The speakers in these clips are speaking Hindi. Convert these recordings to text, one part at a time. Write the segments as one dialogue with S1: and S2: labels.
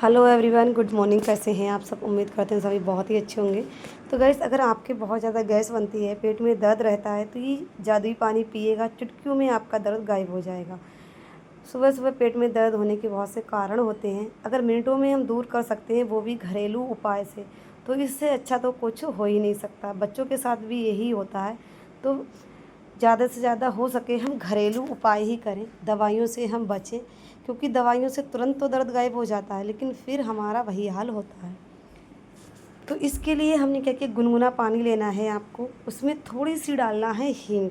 S1: Hello everyone, good morning. कैसे हैं आप सब? उम्मीद करते हैं सभी बहुत ही अच्छे होंगे। तो गैस, अगर आपके बहुत ज़्यादा गैस बनती है, पेट में दर्द रहता है, तो ये जादुई पानी पिएगा, चुटकियों में आपका दर्द गायब हो जाएगा। सुबह सुबह पेट में दर्द होने के बहुत से कारण होते हैं, अगर मिनटों में हम दूर कर सकते हैं, वो भी घरेलू उपाय से, तो इससे अच्छा तो कुछ हो ही नहीं सकता। बच्चों के साथ भी यही होता है। तो ज़्यादा से ज़्यादा हो सके हम घरेलू उपाय ही करें, दवाइयों से हम बचें, क्योंकि दवाइयों से तुरंत तो दर्द गायब हो जाता है, लेकिन फिर हमारा वही हाल होता है। तो इसके लिए हमने क्या किया, गुनगुना पानी लेना है आपको, उसमें थोड़ी सी डालना है हींग।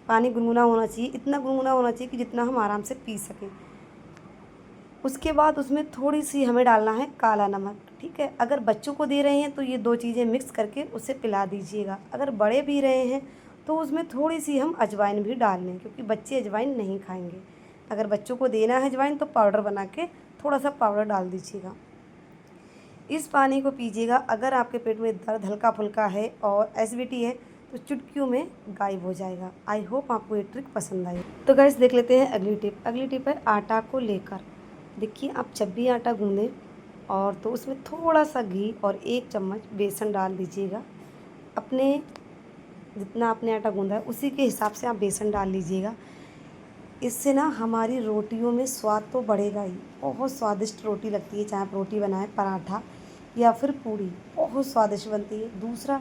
S1: पानी गुनगुना होना चाहिए, इतना गुनगुना होना चाहिए कि जितना हम आराम से पी सकें। उसके बाद उसमें थोड़ी सी हमें डालना है काला नमक, ठीक है। अगर बच्चों को दे रहे हैं तो ये दो चीज़ें मिक्स करके उसे पिला दीजिएगा। अगर बड़े पी रहे हैं तो उसमें थोड़ी सी हम अजवाइन भी डाल लें, क्योंकि बच्चे अजवाइन नहीं खाएंगे। अगर बच्चों को देना है अजवाइन तो पाउडर बना के थोड़ा सा पाउडर डाल दीजिएगा। इस पानी को पीजिएगा। अगर आपके पेट में दर्द हल्का फुल्का है और एसिडिटी है तो चुटकियों में गायब हो जाएगा। आई होप आपको ये ट्रिक पसंद आई। तो गाइस, देख लेते हैं अगली टिप। अगली टिप है आटा को लेकर। देखिए, आप जब भी आटा गूँधें और तो उसमें थोड़ा सा घी और 1 चम्मच बेसन डाल दीजिएगा। अपने जितना आपने आटा गूँधा है उसी के हिसाब से आप बेसन डाल लीजिएगा। इससे ना हमारी रोटियों में स्वाद तो बढ़ेगा ही, बहुत स्वादिष्ट रोटी लगती है। चाहे आप रोटी बनाएं, पराठा या फिर पूड़ी, बहुत स्वादिष्ट बनती है। दूसरा,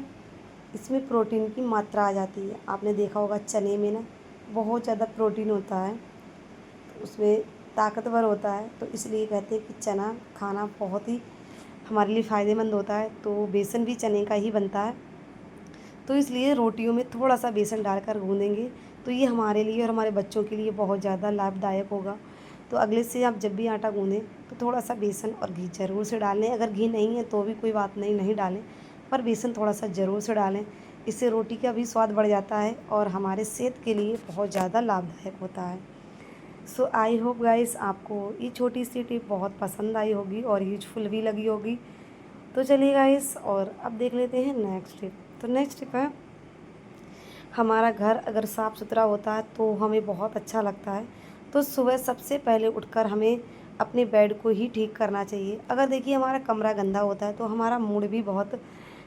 S1: इसमें प्रोटीन की मात्रा आ जाती है। आपने देखा होगा चने में ना बहुत ज़्यादा प्रोटीन होता है, तो उसमें ताकतवर होता है, तो इसलिए कहते हैं कि चना खाना बहुत ही हमारे लिए फ़ायदेमंद होता है। तो बेसन भी चने का ही बनता है, तो इसलिए रोटियों में थोड़ा सा बेसन डालकर गूँधेंगे तो ये हमारे लिए और हमारे बच्चों के लिए बहुत ज़्यादा लाभदायक होगा। तो अगले से आप जब भी आटा गूँधें तो थोड़ा सा बेसन और घी ज़रूर से डाल लें। अगर घी नहीं है तो भी कोई बात नहीं, नहीं डालें, पर बेसन थोड़ा सा ज़रूर से डालें। इससे रोटी का भी स्वाद बढ़ जाता है और हमारे सेहत के लिए बहुत ज़्यादा लाभदायक होता है। सो आई होप गाइस, आपको ये छोटी सी टिप बहुत पसंद आई होगी और यूजफुल भी लगी होगी। तो चलिए गाइस, और अब देख लेते हैं नेक्स्ट टिप। तो नेक्स्ट टिप है, हमारा घर अगर साफ़ सुथरा होता है तो हमें बहुत अच्छा लगता है। तो सुबह सबसे पहले उठकर हमें अपने बेड को ही ठीक करना चाहिए। अगर देखिए हमारा कमरा गंदा होता है तो हमारा मूड भी बहुत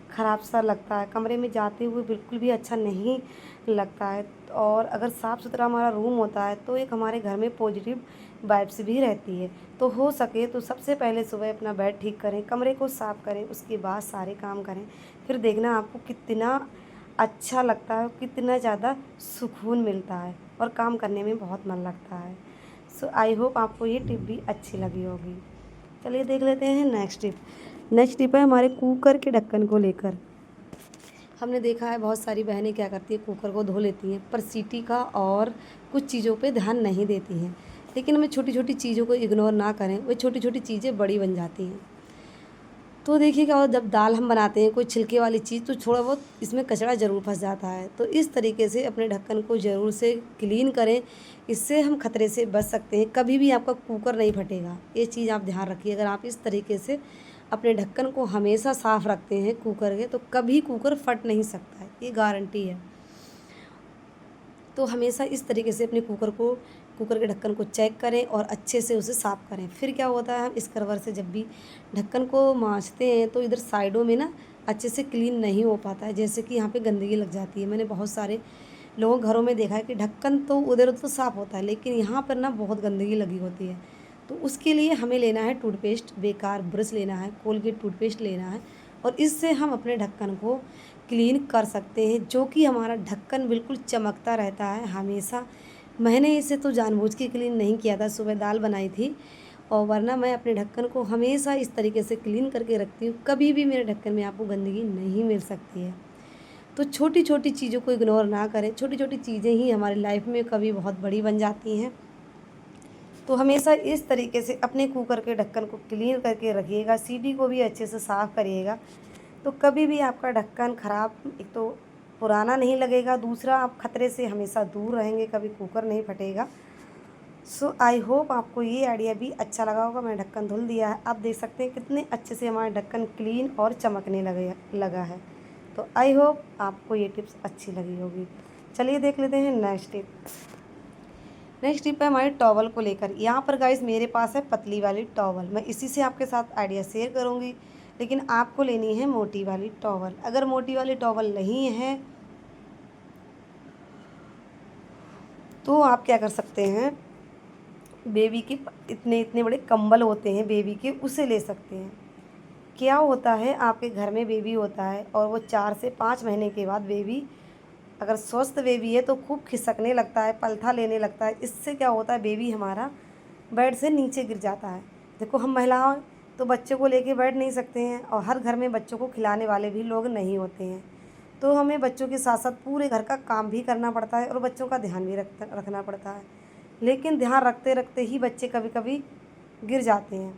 S1: ख़राब सा लगता है, कमरे में जाते हुए बिल्कुल भी अच्छा नहीं लगता है। और अगर साफ़ सुथरा हमारा रूम होता है तो एक हमारे घर में पॉजिटिव वाइब्स भी रहती है। तो हो सके तो सबसे पहले सुबह अपना बेड ठीक करें, कमरे को साफ़ करें, उसके बाद सारे काम करें। फिर देखना आपको कितना अच्छा लगता है, कितना ज़्यादा सुकून मिलता है और काम करने में बहुत मन लगता है। सो आई होप आपको ये टिप भी अच्छी लगी होगी। चलिए देख लेते हैं नेक्स्ट टिप। नेक्स्ट टिप है हमारे कुकर के ढक्कन को लेकर। हमने देखा है बहुत सारी बहनें क्या करती है, कुकर को धो लेती हैं, पर सीटी का और कुछ चीज़ों पे ध्यान नहीं देती हैं। लेकिन हमें छोटी छोटी चीज़ों को इग्नोर ना करें, वो छोटी छोटी चीज़ें बड़ी बन जाती हैं। तो देखिए क्या होता है, जब दाल हम बनाते हैं कोई छिलके वाली चीज़, तो थोड़ा बहुत इसमें कचरा ज़रूर फंस जाता है। तो इस तरीके से अपने ढक्कन को ज़रूर से क्लीन करें, इससे हम खतरे से बच सकते हैं। कभी भी आपका कुकर नहीं फटेगा, ये चीज़ आप ध्यान रखिए। अगर आप इस तरीके से अपने ढक्कन को हमेशा साफ़ रखते हैं कुकर के, तो कभी कुकर फट नहीं सकता है, ये गारंटी है। तो हमेशा इस तरीके से अपने कुकर के ढक्कन को चेक करें और अच्छे से उसे साफ़ करें। फिर क्या होता है, हम इस कवर से जब भी ढक्कन को मांजते हैं तो इधर साइडों में ना अच्छे से क्लीन नहीं हो पाता है, जैसे कि यहाँ पे गंदगी लग जाती है। मैंने बहुत सारे लोगों घरों में देखा है कि ढक्कन तो उधर तो साफ़ होता है, लेकिन यहाँ पर ना बहुत गंदगी लगी होती है। तो उसके लिए हमें लेना है टूथपेस्ट, बेकार ब्रश लेना है, कोलगेट टूथपेस्ट लेना है, और इससे हम अपने ढक्कन को क्लीन कर सकते हैं, जो कि हमारा ढक्कन बिल्कुल चमकता रहता है हमेशा। मैंने इसे तो जानबूझ के क्लीन नहीं किया था, सुबह दाल बनाई थी, और वरना मैं अपने ढक्कन को हमेशा इस तरीके से क्लीन करके रखती हूँ। कभी भी मेरे ढक्कन में आपको गंदगी नहीं मिल सकती है। तो छोटी छोटी चीज़ों को इग्नोर ना करें, छोटी छोटी चीज़ें ही हमारी लाइफ में कभी बहुत बड़ी बन जाती हैं। तो हमेशा इस तरीके से अपने कुकर के ढक्कन को क्लीन करके रखिएगा, सीटी को भी अच्छे से साफ़ करिएगा। तो कभी भी आपका ढक्कन ख़राब, एक तो पुराना नहीं लगेगा, दूसरा आप खतरे से हमेशा दूर रहेंगे, कभी कुकर नहीं फटेगा। सो आई होप आपको ये आइडिया भी अच्छा लगा होगा। मैंने ढक्कन धुल दिया है, आप देख सकते हैं कितने अच्छे से हमारा ढक्कन क्लीन और चमकने लगा है। तो आई होप आपको ये टिप्स अच्छी लगी होगी। चलिए देख लेते हैं नेक्स्ट टिप। नेक्स्ट टिप है हमारी टॉवल को लेकर। यहाँ पर गाइस मेरे पास है पतली वाली टॉवल, मैं इसी से आपके साथ आइडिया शेयर करूँगी, लेकिन आपको लेनी है मोटी वाली टॉवल। अगर मोटी वाली टॉवल नहीं है तो आप क्या कर सकते हैं, बेबी के इतने इतने बड़े कंबल होते हैं बेबी के, उसे ले सकते हैं। क्या होता है, आपके घर में बेबी होता है और वो 4 से 5 महीने के बाद बेबी, अगर स्वस्थ बेबी है तो खूब खिसकने लगता है, पलथा लेने लगता है। इससे क्या होता है, बेबी हमारा बेड से नीचे गिर जाता है। देखो हम महिलाओं तो बच्चों को लेके बैठ नहीं सकते हैं, और हर घर में बच्चों को खिलाने वाले भी लोग नहीं होते हैं, तो हमें बच्चों के साथ साथ पूरे घर का काम भी करना पड़ता है और बच्चों का ध्यान भी रखना पड़ता है। लेकिन ध्यान रखते रखते ही बच्चे कभी कभी गिर जाते हैं।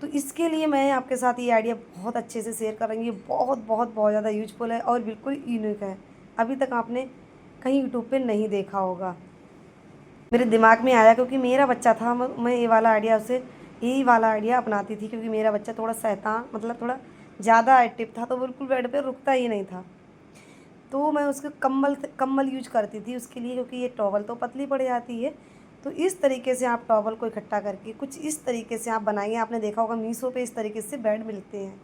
S1: तो इसके लिए मैं आपके साथ ये आइडिया बहुत अच्छे से शेयर करूँगी। बहुत बहुत बहुत ज़्यादा यूजफुल है और बिल्कुल यूनिक है। अभी तक आपने कहीं यूट्यूब पे नहीं देखा होगा। मेरे दिमाग में आया क्योंकि मेरा बच्चा था, मैं ये वाला आइडिया उसे यही वाला आइडिया अपनाती थी, क्योंकि मेरा बच्चा थोड़ा शैतान, मतलब थोड़ा ज़्यादा एक्टिव था, तो बिल्कुल बेड पे रुकता ही नहीं था। तो मैं उसके कम्बल यूज करती थी उसके लिए, क्योंकि ये टॉवल तो पतली पड़ जाती है। तो इस तरीके से आप टॉवल को इकट्ठा करके कुछ इस तरीके से आप बनाइए। आपने देखा होगा मीशो पे इस तरीके से बेड मिलते हैं,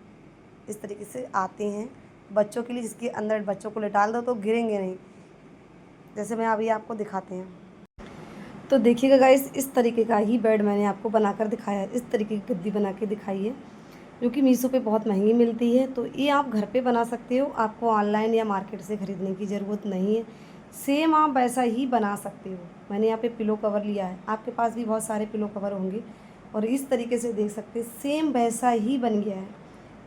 S1: इस तरीके से आते हैं बच्चों के लिए, जिसके अंदर बच्चों को लेटाल दो तो गिरेंगे नहीं। जैसे मैं अभी आपको दिखाते हैं, तो देखिएगा गाइस, इस तरीके का ही बेड मैंने आपको बनाकर दिखाया है। इस तरीके की गद्दी बना के दिखाई है, जो कि मीशो पे बहुत महंगी मिलती है। तो ये आप घर पे बना सकते हो, आपको ऑनलाइन या मार्केट से ख़रीदने की ज़रूरत नहीं है। सेम आप वैसा ही बना सकते हो। मैंने यहाँ पे पिलो कवर लिया है, आपके पास भी बहुत सारे पिलो कवर होंगे, और इस तरीके से देख सकते हैं सेम वैसा ही बन गया है।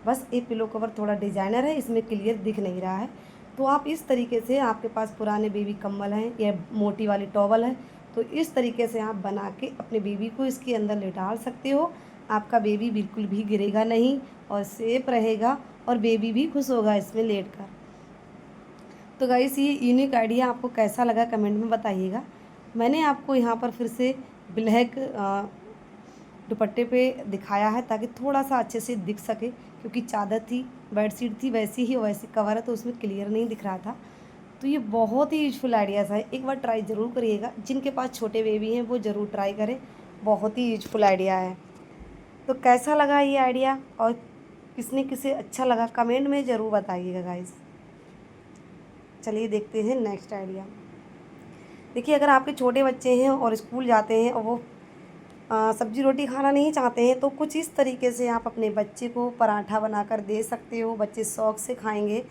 S1: बस ये पिलो कवर थोड़ा डिज़ाइनर है, इसमें क्लियर दिख नहीं रहा है। तो आप इस तरीके से, आपके पास पुराने बेबी कंबल हैं या मोटी वाली टॉवल है, तो इस तरीके से आप बना के अपने बेबी को इसके अंदर लेटाल सकते हो। आपका बेबी बिल्कुल भी गिरेगा नहीं और सेफ रहेगा, और बेबी भी खुश होगा इसमें लेट कर। तो गाइस ये यूनिक आइडिया आपको कैसा लगा कमेंट में बताइएगा। मैंने आपको यहाँ पर फिर से ब्लैक दुपट्टे पे दिखाया है ताकि थोड़ा सा अच्छे से दिख सके, क्योंकि चादर थी, बेडशीट थी वैसी ही वैसी कवर है, तो उसमें क्लियर नहीं दिख रहा था। तो ये बहुत ही यूजफुल आइडियाज़ है, एक बार ट्राई ज़रूर करिएगा। जिनके पास छोटे बेबी हैं वो ज़रूर ट्राई करें, बहुत ही यूजफुल आइडिया है। तो कैसा लगा ये आइडिया, और किसने किसे अच्छा लगा कमेंट में ज़रूर बताइएगा गाइस। चलिए देखते हैं नेक्स्ट आइडिया। देखिए, अगर आपके छोटे बच्चे हैं और स्कूल जाते हैं और वो सब्जी रोटी खाना नहीं चाहते हैं, तो कुछ इस तरीके से आप अपने बच्चे को पराठा बनाकर दे सकते हो। बच्चे शौक़ से खाएंगे।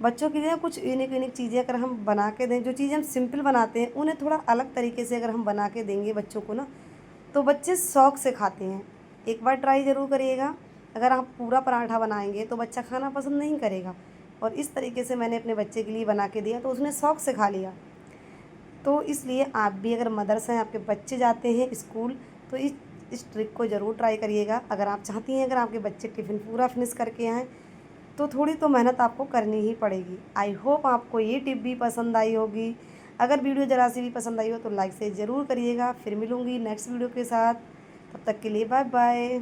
S1: बच्चों के लिए कुछ यूनिक यूनिक चीज़ें अगर हम बना के दें, जो चीज़ें हम सिंपल बनाते हैं उन्हें थोड़ा अलग तरीके से अगर हम बना के देंगे बच्चों को ना, तो बच्चे शौक़ से खाते हैं। एक बार ट्राई ज़रूर करिएगा। अगर आप पूरा पराठा बनाएंगे तो बच्चा खाना पसंद नहीं करेगा, और इस तरीके से मैंने अपने बच्चे के लिए बना के दिया तो उसने शौक़ से खा लिया। तो इसलिए आप भी, अगर मदर्स हैं, आपके बच्चे जाते हैं स्कूल, तो इस ट्रिक को ज़रूर ट्राई करिएगा। अगर आप चाहती हैं अगर आपके बच्चे टिफ़िन पूरा फिनिश करके आएँ, तो थोड़ी तो मेहनत आपको करनी ही पड़ेगी। आई होप आपको ये टिप भी पसंद आई होगी। अगर वीडियो ज़रा सी भी पसंद आई हो तो लाइक से ज़रूर करिएगा। फिर मिलूँगी नेक्स्ट वीडियो के साथ, तब तक के लिए बाय बाय।